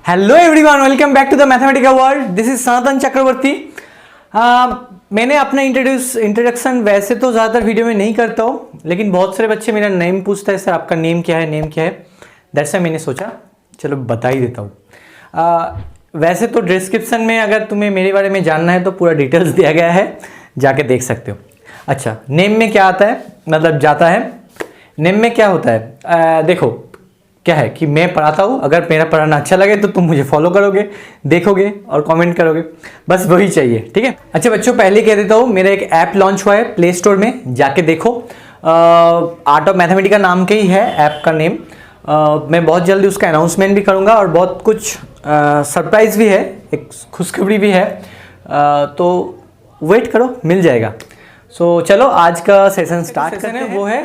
Hello everyone, welcome back to the Mathematica world. This is Sanatan Chakraborty. मैंने अपना introduction वैसे तो ज़्यादातर वीडियो में नहीं करता हूँ, लेकिन बहुत सारे बच्चे मेरा नेम पूछते हैं, सर आपका नेम क्या है, नेम क्या है। दैट्स व्हाई मैंने सोचा चलो बता ही देता हूँ। वैसे तो डिस्क्रिप्शन में अगर तुम्हें मेरे बारे में जानना है तो पूरा डिटेल्स दिया गया है, जाके देख सकते हो। अच्छा, नेम में क्या आता है, मतलब जाता है, नेम में क्या होता है। देखो क्या है कि मैं पढ़ाता हूँ, अगर मेरा पढ़ाना अच्छा लगे तो तुम मुझे फॉलो करोगे, देखोगे और कमेंट करोगे, बस वही चाहिए, ठीक है। अच्छा बच्चों, पहले कह देता हूँ मेरा एक ऐप लॉन्च हुआ है प्ले स्टोर में, जाके देखो। आर्ट ऑफ मैथमेटिका नाम के ही है ऐप का नेम। मैं बहुत जल्दी उसका अनाउंसमेंट भी करूँगा और बहुत कुछ सरप्राइज भी है, एक खुशखबरी भी है, तो वेट करो, मिल जाएगा। सो चलो आज का सेशन स्टार्ट करते हैं। वो है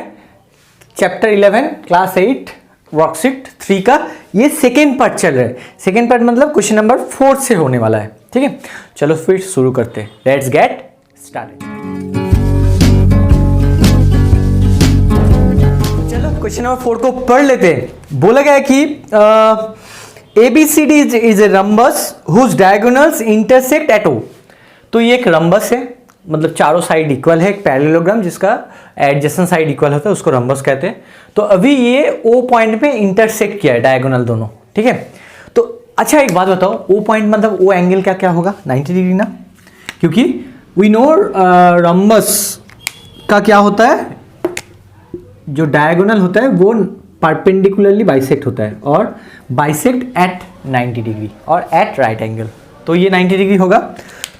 चैप्टर 11 क्लास 8 वर्कशीट 3 का ये सेकेंड पार्ट चल रहा है। सेकेंड पार्ट मतलब क्वेश्चन नंबर 4 से होने वाला है, ठीक है। चलो फिर शुरू करते हैं, लेट्स गेट स्टार्टेड। चलो क्वेश्चन नंबर 4 को पढ़ लेते हैं। बोला गया है कि ABCD is a rhombus whose diagonals intersect at O। तो ये एक रंबस है, मतलब चारों साइड इक्वल है, एक पैरेललोग्राम जिसका एडजेसेंट साइड इक्वल होता है, उसको रंबस कहते हैं। तो अभी ये O पॉइंट में इंटरसेक्ट किया है डायगोनल दोनों, ठीक है। तो अच्छा एक बात बताओ, O पॉइंट मतलब O एंगल का क्या होगा, 90 डिग्री ना, क्योंकि वी नो रंबस का क्या होता है, जो डायगोनल होता है वो परपेंडिकुलरली बाइसेक्ट होता है, और बाइसेक्ट एट 90 डिग्री और एट राइट एंगल, तो ये 90 डिग्री होगा।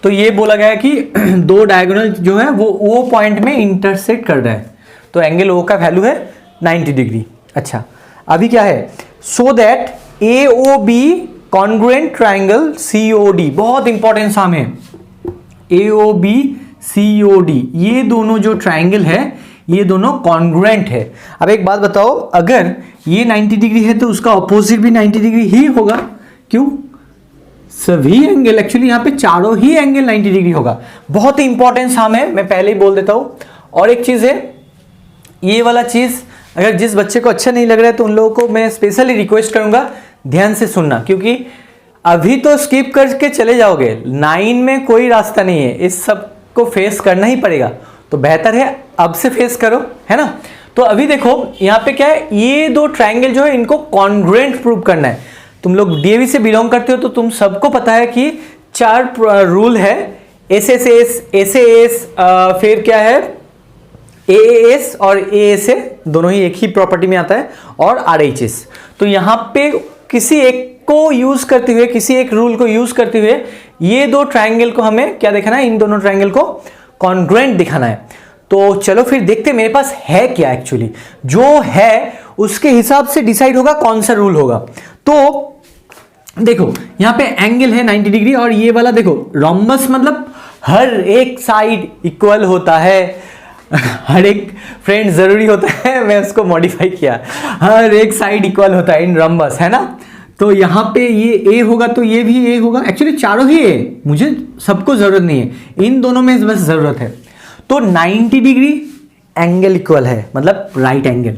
तो ये बोला गया है कि दो डायगोनल जो है वो O पॉइंट में इंटरसेक्ट कर रहा है, तो एंगल O का वैल्यू है 90 डिग्री। अच्छा अभी क्या है, so that AOB congruent triangle COD, बहुत इंपॉर्टेंट साम है, AOB COD, ये दोनों जो ट्राइंगल है ये दोनों कॉन्ग्रुएंट है। अब एक बात बताओ, अगर ये 90 डिग्री है तो उसका ऑपोजिट भी 90 डिग्री ही होगा, क्यों, सभी एंगल, एक्चुअली यहाँ पे चारों ही एंगल 90 डिग्री होगा। बहुत ही इंपॉर्टेंट साम है, मैं पहले ही बोल देता हूँ। और एक चीज़ है, ये वाला चीज़ अगर जिस बच्चे को अच्छा नहीं लग रहा है तो उन लोगों को मैं स्पेशली रिक्वेस्ट करूँगा ध्यान से सुनना, क्योंकि अभी तो स्किप करके चले जाओगे, 9 में कोई रास्ता नहीं है, इस सब को फेस करना ही पड़ेगा, तो बेहतर है अब से फेस करो, है ना। तो अभी देखो यहाँ पे क्या है, ये दो ट्राइंगल जो है इनको कॉन्ग्रुएंट प्रूव करना है। तुम लोग DAV से बिलोंग करते हो तो तुम सबको पता है कि 4 रूल है, SSS, फिर क्या है AAS और ASA, दोनों ही एक ही प्रॉपर्टी में आता है, और RHS। तो यहाँ पे किसी एक को यूज करते हुए, किसी एक रूल को यूज करते हुए ये दो ट्राइंगल को हमें क्या दिखाना है, इन दोनों ट्राइंगल को कॉन्ग्रुएंट दिखाना है। तो चलो फिर देखते मेरे पास है क्या, एक्चुअली जो है उसके हिसाब से डिसाइड होगा कौन सा रूल होगा। तो देखो यहाँ पे एंगल है 90 डिग्री, और ये वाला देखो रोम्बस मतलब हर एक साइड इक्वल होता है, हर एक फ्रेंड जरूरी होता है, मैं उसको मॉडिफाई किया, हर एक साइड इक्वल होता है इन रोम्बस, है ना। तो यहाँ पे ये A होगा तो ये भी A होगा, एक्चुअली चारों ही A, मुझे सबको जरूरत नहीं है, इन दोनों में बस जरूरत है। तो 90 डिग्री एंगल इक्वल है, मतलब राइट एंगल,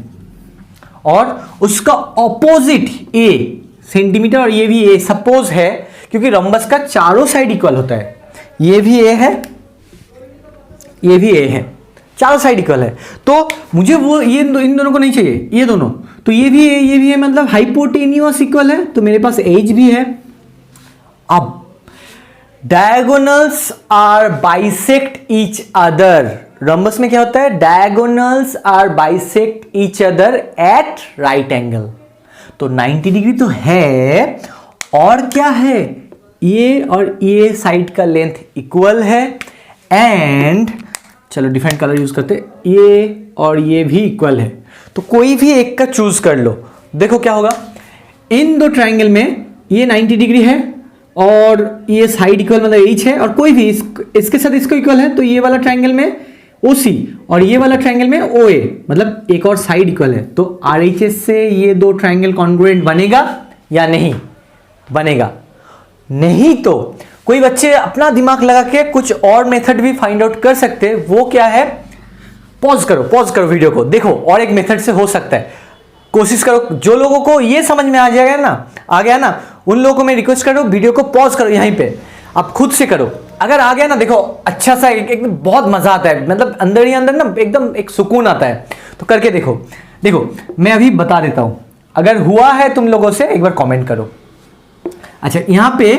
और उसका ऑपोजिट A सेंटीमीटर, और ये भी A सपोज है, क्योंकि रंबस का चारों साइड इक्वल होता है, ये भी A है, ये भी A है, चारों साइड इक्वल है। तो मुझे वो ये इन दोनों को नहीं चाहिए, ये दोनों, तो ये भी A ये भी है, मतलब हाइपोटेन्यूअस इक्वल है, तो मेरे पास एज भी है। अब diagonals are bisect each other, rhombus में क्या होता है, diagonals are bisect each other at right angle. तो 90 डिग्री तो है, और क्या है, ये और ये साइड का लेंथ इक्वल है, एंड चलो डिफरेंट कलर यूज करते, ये और ये भी इक्वल है। तो कोई भी एक का चूज कर लो, देखो क्या होगा, इन दो ट्राइंगल में ये 90 डिग्री है और ये साइड इक्वल मतलब एच है, और कोई भी इसके साथ इसको इक्वल है, तो ये वाला ट्राइंगल में OC और ये वाला ट्राइंगल में OA, मतलब एक और साइड इक्वल है। तो RHS से ये दो ट्राइंगल कॉन्ग्रुएंट बनेगा या नहीं बनेगा, नहीं तो कोई बच्चे अपना दिमाग लगा के कुछ और मेथड भी फाइंड आउट कर सकते हैं। वो क्या है, पॉज करो वीडियो को, देखो और एक मेथड से हो सकता है, कोशिश करो। जो लोगों को ये समझ में आ जाएगा ना, आ गया ना? उन लोगों को मैं रिक्वेस्ट कर रहा हूँ वीडियो को पॉज करो यहीं पे, आप खुद से करो। अगर आ गया ना, देखो अच्छा सा एकदम बहुत मजा आता है, मतलब अंदर ही अंदर ना एकदम एक सुकून आता है। तो करके देखो। देखो मैं अभी बता देता हूं, अगर हुआ है तुम लोगों से एक बार कमेंट करो। अच्छा यहां पे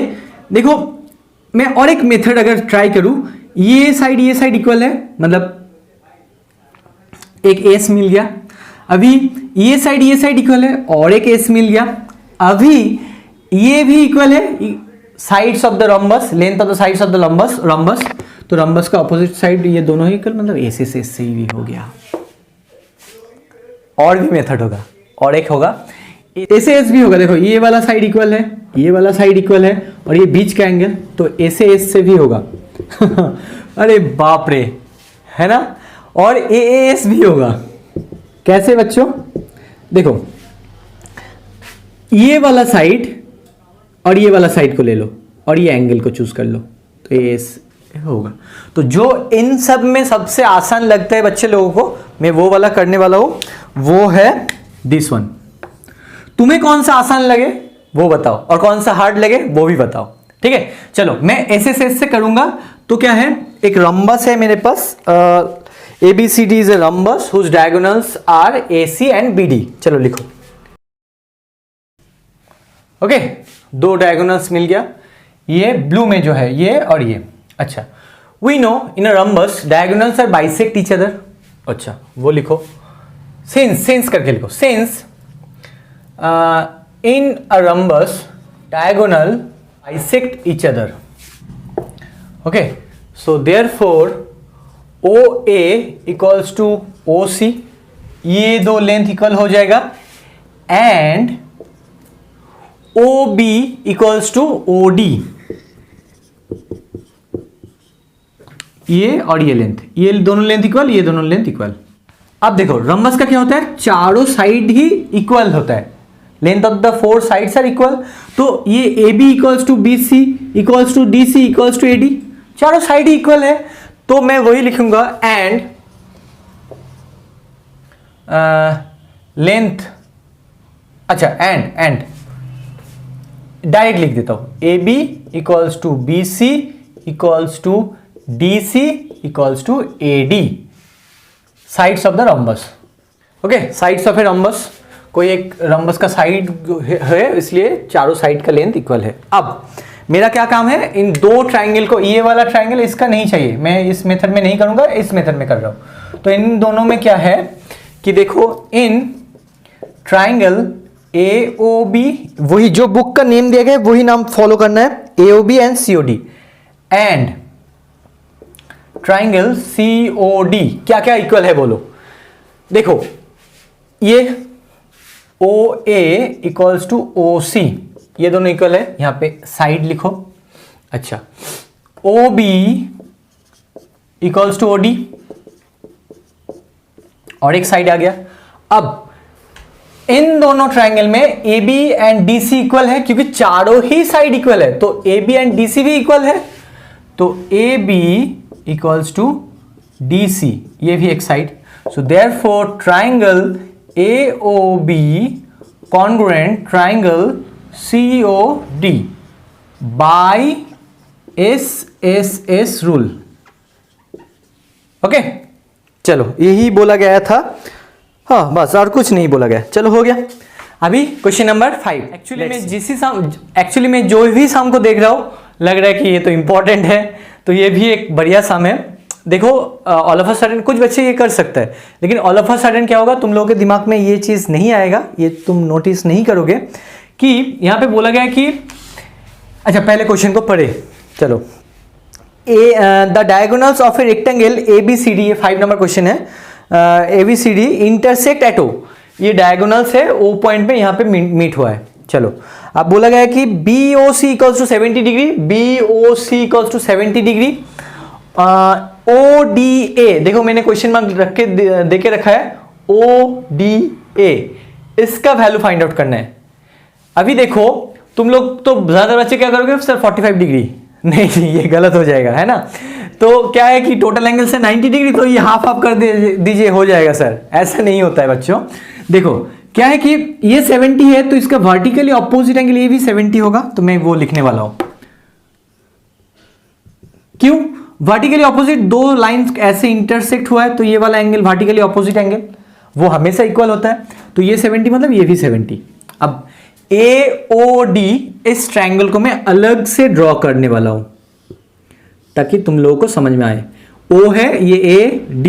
देखो, मैं और एक मेथड अगर ट्राई करूं, ये साइड इक्वल है, मतलब एक एस मिल गया। अभी ये साइड इक्वल है और एक एस मिल गया। अभी ये भी इक्वल है, sides of the rhombus, length of the sides of the rhombus. तो रॉम्बस का ऑपोजिट साइड ये दोनों ही इक्वल, मतलब एस से भी हो गया। और भी मेथड होगा, और एक होगा एस भी होगा। देखो ये वाला साइड इक्वल है, ये वाला साइड इक्वल है, और ये बीच का एंगल, तो एस से भी होगा। अरे बाप रे, है ना? और एस भी होगा। कैसे बच्चों? देखो ये वाला साइड और ये वाला साइड को ले लो और ये एंगल को चूज कर लो, तो एस होगा। तो जो इन सब में सबसे आसान लगता है बच्चे लोगों को, मैं वो वाला करने वाला हूं, वो है दिस वन। तुम्हें कौन सा आसान लगे वो बताओ, और कौन सा हार्ड लगे वो भी बताओ, ठीक है? चलो मैं एस से करूंगा। तो क्या है, एक रंबस है मेरे पास, ABCD is a rhombus whose diagonals are AC and BD। चलो लिखो। ओके, दो डायगोनल्स मिल गया, ये ब्लू में जो है ये और ये। अच्छा, we know in a rhombus diagonals are bisect each other. अच्छा वो लिखो, सिंस करके लिखो, since in a rhombus diagonal bisect each other. Okay, so therefore OA equals to OC, ये दो लेंथ इक्वल हो जाएगा, and OB equals to OD, ये और ये लेंथ, ये दोनों लेंथ इक्वल, ये दोनों लेंथ इक्वल। अब देखो रंबस का क्या होता है, चारों साइड ही इक्वल होता है, length of the four sides are equal. तो ये AB equals to BC equals to DC equals to AD, चारों साइड ही इक्वल है। तो मैं वही लिखूंगा, एंड लेंथ, अच्छा एंड डायरेक्ट लिख देता हूं, AB equals to BC equals to DC equals to AD, sides of the rhombus. Okay, sides of a rhombus, कोई एक रंबस का साइड है इसलिए चारों साइड का लेंथ इक्वल है। अब मेरा क्या काम है, इन दो ट्राइंगल को, ये वाला ट्राइंगल इसका नहीं चाहिए, मैं इस मेथड में नहीं करूंगा, इस मेथड में कर रहा हूं। तो इन दोनों में क्या है कि देखो, इन ट्राइंगल AOB, वही जो बुक का नेम दिया गया है वही नाम फॉलो करना है, AOB and COD, and triangle COD क्या क्या इक्वल है बोलो। देखो ये OA इक्वल्स टू OC, ये दोनों इक्वल है, यहां पे साइड लिखो। अच्छा, OB इक्वल्स टू OD, और एक साइड आ गया। अब इन दोनों ट्राइंगल में AB एंड DC इक्वल है, क्योंकि चारों ही साइड इक्वल है, तो AB एंड DC भी इक्वल है। तो AB इक्वल्स टू DC, ये भी एक side. So therefore triangle AOB congruent triangle COD by SSS rule. Okay, चलो यही बोला गया था, हाँ बस और कुछ नहीं बोला गया। चलो हो गया। अभी क्वेश्चन नंबर 5। एक्चुअली मैं जो भी सम को देख रहा हूं लग रहा है कि ये तो इंपॉर्टेंट है, तो ये भी एक बढ़िया सम है। देखो ऑल ऑफ अ सडन कुछ बच्चे ये कर सकते हैं, लेकिन ऑल ऑफ अ सडन क्या होगा, तुम लोगों के दिमाग में ये चीज़ नहीं आएगा, ये तुम नोटिस नहीं करोगे कि यहाँ पे बोला गया कि, अच्छा पहले क्वेश्चन को पढ़े। चलो, the diagonals of a rectangle ABCD, ये 5 नंबर क्वेश्चन है, ABCD इंटरसेक्ट एट O, ये डायगोनल्स है, O पॉइंट पे यहाँ पे मीट हुआ है। चलो, अब बोला गया है कि BOC equals to 70 degree, BOC equals to 70 degree, ODA, देखो मैंने क्वेश्चन मार्क रख के दे के रखा है, ODA, इसका वैल्यू फाइंड आउट करना है। अभी देखो तुम लोग तो ज्यादा बच्चे क्या करोगे सर 45 डिग्री, नहीं ये गलत हो जाएगा, है ना। तो क्या है कि टोटल एंगल से 90 डिग्री, तो ये हाफ हाफ कर दीजिए, हो जाएगा सर, ऐसा नहीं होता है बच्चों। देखो क्या है कि ये 70 है तो इसका वर्टिकली ऑपोजिट एंगल ये भी 70 होगा, तो मैं वो लिखने वाला हूं। क्यों? वर्टिकली ऑपोजिट दो लाइंस ऐसे इंटरसेक्ट हुआ है तो ये वाला एंगल वर्टिकली ऑपोजिट एंगल वो हमेशा इक्वल होता है, तो ये 70 मतलब ये भी 70। अब AOD इस ट्रायंगल को मैं अलग से ड्रॉ करने वाला हूं ताकि तुम लोगों को समझ में आए। O है ये AD,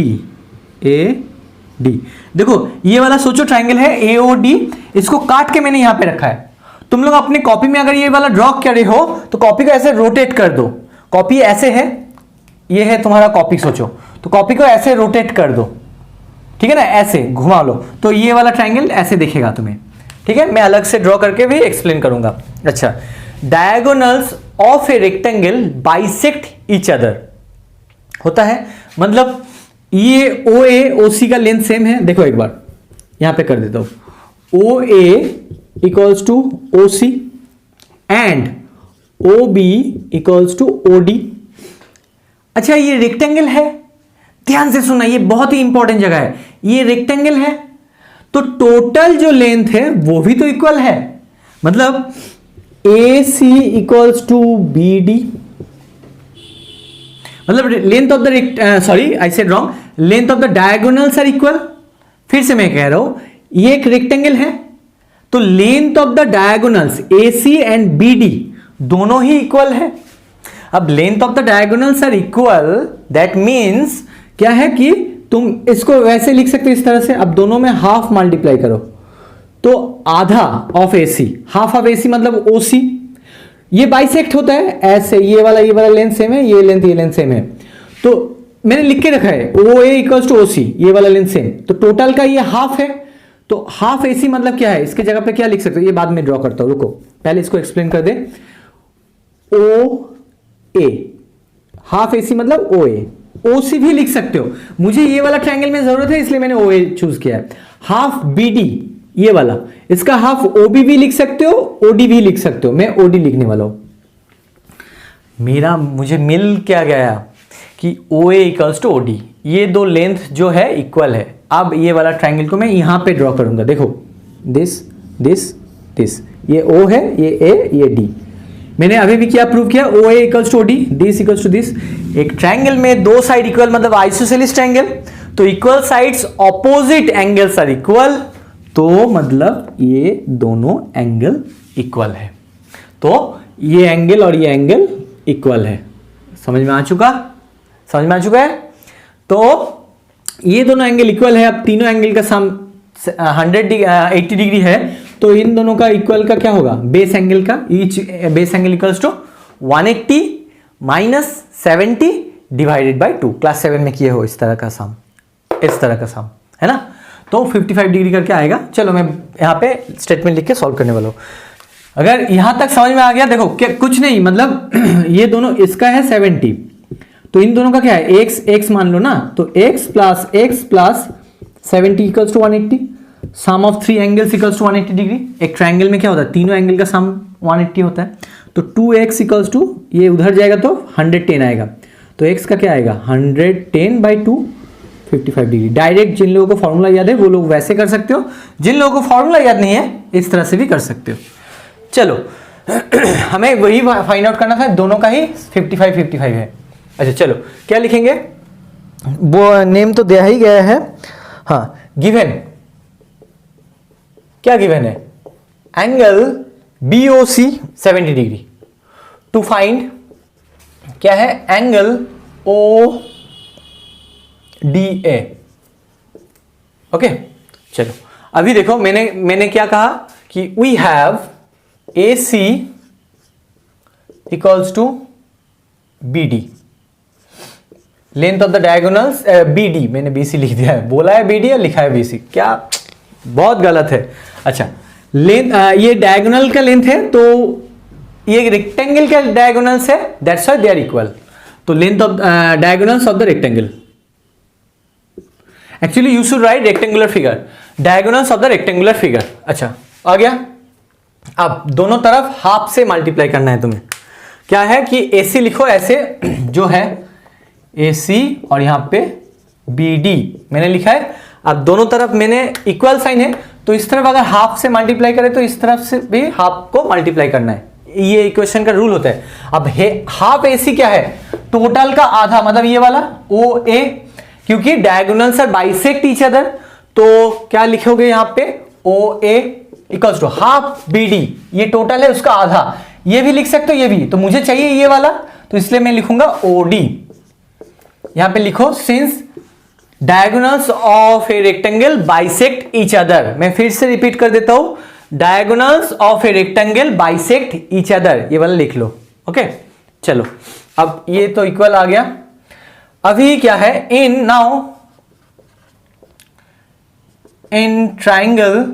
देखो ये वाला सोचो ट्रायंगल है AOD, इसको काट के मैंने यहां पे रखा है। तुम लोग अपने कॉपी में अगर ये वाला ड्रॉ कर रहे हो तो कॉपी को ऐसे रोटेट कर दो। कॉपी ऐसे है, ये है तुम्हारा कॉपी सोचो, तो कॉपी को ऐसे रोटेट कर दो, ठीक है ना, ऐसे घुमा लो तो ये वाला ट्रायंगल ऐसे दिखेगा तुम्हें, ठीक है। मैं अलग से ड्रॉ करके भी एक्सप्लेन करूंगा। अच्छा, diagonals of a rectangle bisect each other होता है, मतलब ये OA OC का लेंथ सेम है। देखो एक बार यहां पे कर देता हूं, OA equals to OC and OB equals to OD। अच्छा, ये रेक्टेंगल है, ध्यान से सुनना, ये बहुत ही इंपॉर्टेंट जगह है। ये रेक्टेंगल है तो टोटल जो लेंथ है वो भी तो इक्वल है, मतलब AC इक्वल्स टू BD, मतलब length of the sorry I said wrong, length of the diagonals are equal. फिर से मैं कह रहा हूं, ये एक रेक्टेंगल है तो length of the diagonals AC and BD दोनों ही इक्वल है। अब length of the diagonals are equal, that means क्या है कि तुम इसको वैसे लिख सकते हो इस तरह से। अब दोनों में हाफ मल्टीप्लाई करो तो आधा of AC, half of AC मतलब OC। ये बाइसेक्ट होता है ऐसे, ये वाला लेंथ सेम है, ये लेंथ सेम है, तो मैंने लिख के रखा है OA इक्वल्स टू OC, ये वाला लेंथ सेम, तो टोटल का ये हाफ है, तो हाफ AC मतलब क्या है, इसके जगह पे क्या लिख सकते हो, ये बाद में ड्रॉ करता हूं, रुको पहले इसको एक्सप्लेन कर दे। OA हाफ AC मतलब OA, OC भी लिख सकते हो, मुझे ये वाला ट्रायंगल में जरूरत है इसलिए मैंने OA चूज किया है। हाफ BD ये वाला, इसका हाफ OB भी लिख सकते हो, OD भी लिख सकते हो, मैं OD लिखने वाला हूं। मुझे मिल क्या गया कि OA इक्वल्स टू OD, ये दो लेंथ जो है इक्वल है। अब ये वाला ट्रायंगल को मैं यहां पे ड्रॉ करूंगा, देखो दिस दिस दिस, ये O है, ये A, ये D। मैंने अभी भी क्या प्रूव किया, OA equals to OD, this equals to this. एक ट्रायंगल में दो साइड इक्वल मतलब आइसोसेलेस ट्रायंगल, तो equal sides opposite angles are equal, तो मतलब ये दोनों एंगल इक्वल है, तो ये एंगल और ये एंगल इक्वल है। समझ में आ चुका है? तो ये दोनों एंगल इक्वल है। अब तीनों एंगल का सम 80 डिग्री है, तो इन दोनों का इक्वल का क्या होगा, बेस एंगल का, each base angle equals to 180 minus 70 divided by 2। Class 7 में किए हो इस तरह का सम है ना, तो 55 डिग्री करके आएगा। चलो मैं यहाँ पे स्टेटमेंट लिख के सॉल्व करने वाला हूँ। अगर यहां तक समझ में आ गया, देखो क्या कुछ नहीं, मतलब ये दोनों, इसका है 70 तो इन दोनों का क्या है, x मान लो ना, तो x plus 70 equals to 180, sum of 3 angles equals to 180 degree. एक ट्रायंगल में क्या होता है, तीनों एंगल का सम 180 होता है, तो 2x इक्वल्स टू, ये उधर जाएगा तो 110 आएगा, तो x का क्या आएगा 110 बाई 2, 55 डिग्री। डायरेक्ट जिन लोगों को फॉर्मूला याद है वो लोग वैसे कर सकते हो, जिन लोगों को फॉर्मूला याद नहीं है इस तरह से भी कर सकते हो। चलो हमें वही फाइंड आउट करना था, दोनों का ही 55 है। अच्छा चलो क्या लिखेंगे, वो नेम तो दिया ही गया है, हाँ गिवन, क्या गिवन है, angle BOC 70 degree. To find क्या है, एंगल ODA। ओके चलो अभी देखो, मैंने क्या कहा कि we have AC equals to BD, length of the diagonals BD, मैंने BC लिख दिया है, बोला है BD और लिखा है BC, क्या बहुत गलत है। अच्छा लेंथ, ये डायगोनल का लेंथ है तो ये रेक्टेंगल का डायगोनल्स है, that's why they are equal, तो length of diagonals of the rectangle, actually you should write rectangular figure, diagonals of the rectangular figure. अच्छा आ गया, अब दोनों तरफ हाफ से मल्टीप्लाई करना है तुम्हें। क्या है कि AC लिखो ऐसे जो है AC और यहां पे BD मैंने लिखा है। अब दोनों तरफ मैंने इक्वल साइन है तो इस तरफ अगर हाफ से मल्टीप्लाई करें तो इस तरफ से भी हाफ को मल्टीप्लाई करना है, ये इक्वेशन का रूल होता है। अब हाफ AC क्या है, टोटल का आधा, मतलब ये वाला OA, क्योंकि diagonals are bisect each other, तो क्या लिखोगे यहां पे OA equals to half BD, ये टोटल है उसका आधा, ये भी लिख सकते हो ये भी, तो मुझे चाहिए ये वाला, तो इसलिए मैं लिखूंगा OD। यहां पे लिखो since diagonals of a rectangle bisect each other, मैं फिर से रिपीट कर देता हूं, diagonals of a rectangle bisect each other, ये वाला लिख लो। ओके चलो, अब ये तो इक्वल आ गया। अभी क्या है, in triangle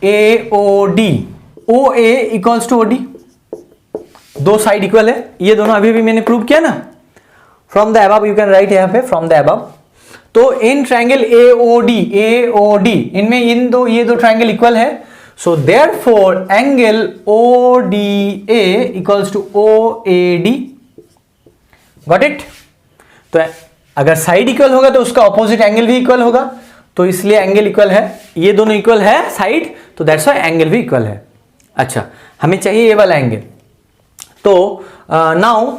AOD, OA equals to OD, दो साइड इक्वल है, ये दोनों अभी भी मैंने प्रूव किया ना, from the above you can write यहाँ पे फ्रॉम द अबव। तो इन ट्राइंगल AOD इनमें ये दो ट्राइंगल इक्वल है, so therefore angle ODA equals to OAD, got it. तो अगर साइड इक्वल होगा तो उसका ऑपोजिट एंगल भी इक्वल होगा, तो इसलिए एंगल इक्वल है, ये दोनों इक्वल है साइड, तो दैट्स व्हाई एंगल भी इक्वल है। अच्छा, हमें चाहिए ये वाला एंगल। तो नाउ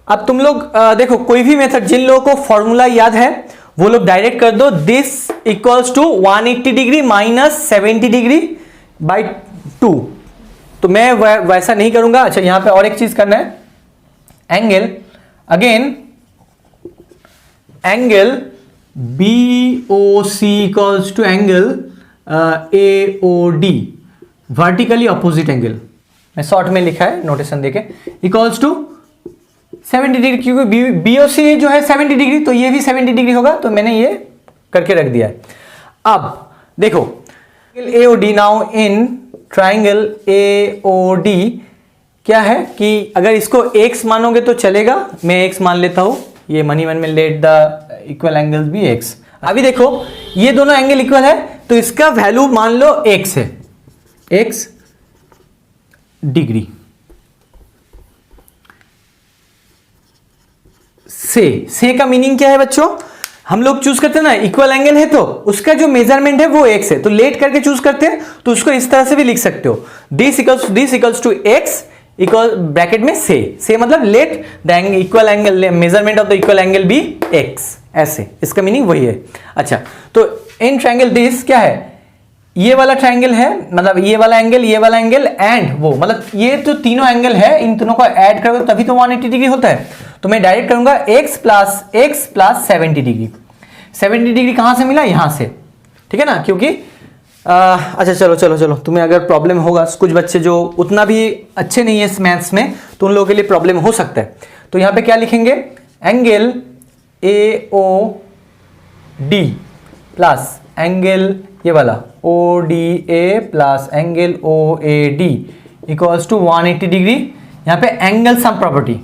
अब तुम लोग देखो, कोई भी मेथड, जिन लोगों को फॉर्मूला याद है वो लोग डायरेक्ट कर दो, this equals to 180 degree minus 70 degree by 2, तो मैं वैसा नहीं करूंगा। अच्छा, यहां पे और एक चीज करना है, angle again angle BOC equals to angle AOD, vertically opposite angle, मैं शॉर्ट में लिखा है नोटेशन देके, इक्वल्स टू 70 डिग्री, क्योंकि BOC जो है 70 डिग्री, तो ये भी 70 डिग्री होगा, तो मैंने ये करके रख दिया है। अब देखो AOD, now in triangle AOD क्या है कि अगर इसको x मानोगे तो चलेगा, मैं x मान लेता हूं, ये मनी मन में लेट द इक्वल एंगल्स भी x। अभी देखो ये दोनों एंगल इक्वल है, तो इसका वैल्यू मान लो x है, x डिग्री से का मीनिंग क्या है बच्चों, हम लोग चूज करते हैं ना, इक्वल एंगल है तो उसका जो मेजरमेंट है वो x है, तो लेट करके चूज करते हैं, तो उसको इस तरह से भी लिख सकते हो, this equals to x equal bracket में से मतलब let the equal angle, measurement of the equal angle be x, ऐसे, इसका मीनिंग वही है। अच्छा, तो इन ट्राइंगल दिस क्या है, ये वाला ट्राइंगल है, मतलब ये वाला एंगल एंड वो, मतलब ये तो तीनों एंगल है, इन तीनों को ऐड करोगे तभी तो 180 डिग्री होता है, तो मैं डायरेक्ट करूंगा x प्लस 70 डिग्री। 70 डिग्री कहां से मिला, यहां से, ठीक है ना, क्योंकि अच्छा चलो तुम्हें अगर प्रॉब्लम होगा, कुछ बच्चे जो उतना भी अच्छे नहीं है मैथ्स में, तो उन लोगों के लिए प्रॉब्लम हो सकता है, तो यहां पे क्या लिखेंगे, एंगल AOD प्लस एंगल ये वाला ODA plus angle OAD equals to 180 degree, यहां पे एंगल सम प्रॉपर्टी,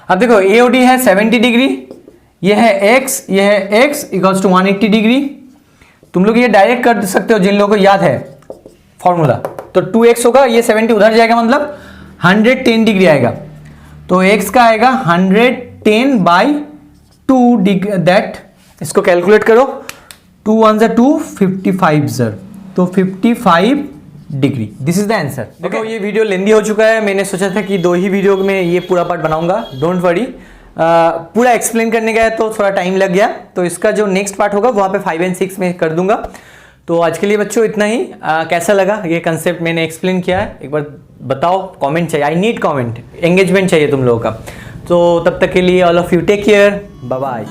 अब देखो AOD है 70 डिग्री, ये है x इक्वल्स टू 180 डिग्री, तुम लोग ये डायरेक्ट कर सकते हो जिन लोगों को याद है फॉर्मूला, तो 2x होगा, ये 70 उधर जाएगा, मतलब 110 डिग्री आएगा, तो x का आएगा 110 बाई 2 डिग्री, दैट इसको कैलकुलेट करो, 2 1 2 55 तो 55 degree, this is the answer. देखो ये वीडियो लेंदी हो चुका है, मैंने सोचा था कि 2 ही वीडियो में ये पूरा पार्ट बनाऊंगा, डोंट वरी, पूरा एक्सप्लेन करने का है तो थोड़ा टाइम लग गया, तो इसका जो नेक्स्ट पार्ट होगा वहाँ पे 5 और 6 में कर दूंगा। तो आज के लिए बच्चों इतना ही। कैसा लगा ये कंसेप्ट मैंने एक्सप्लेन किया है, एक बार बताओ, कमेंट चाहिए, आई नीड कमेंट, एंगेजमेंट चाहिए तुम लोगों का। तो तब तक के लिए all of you take care, bye bye.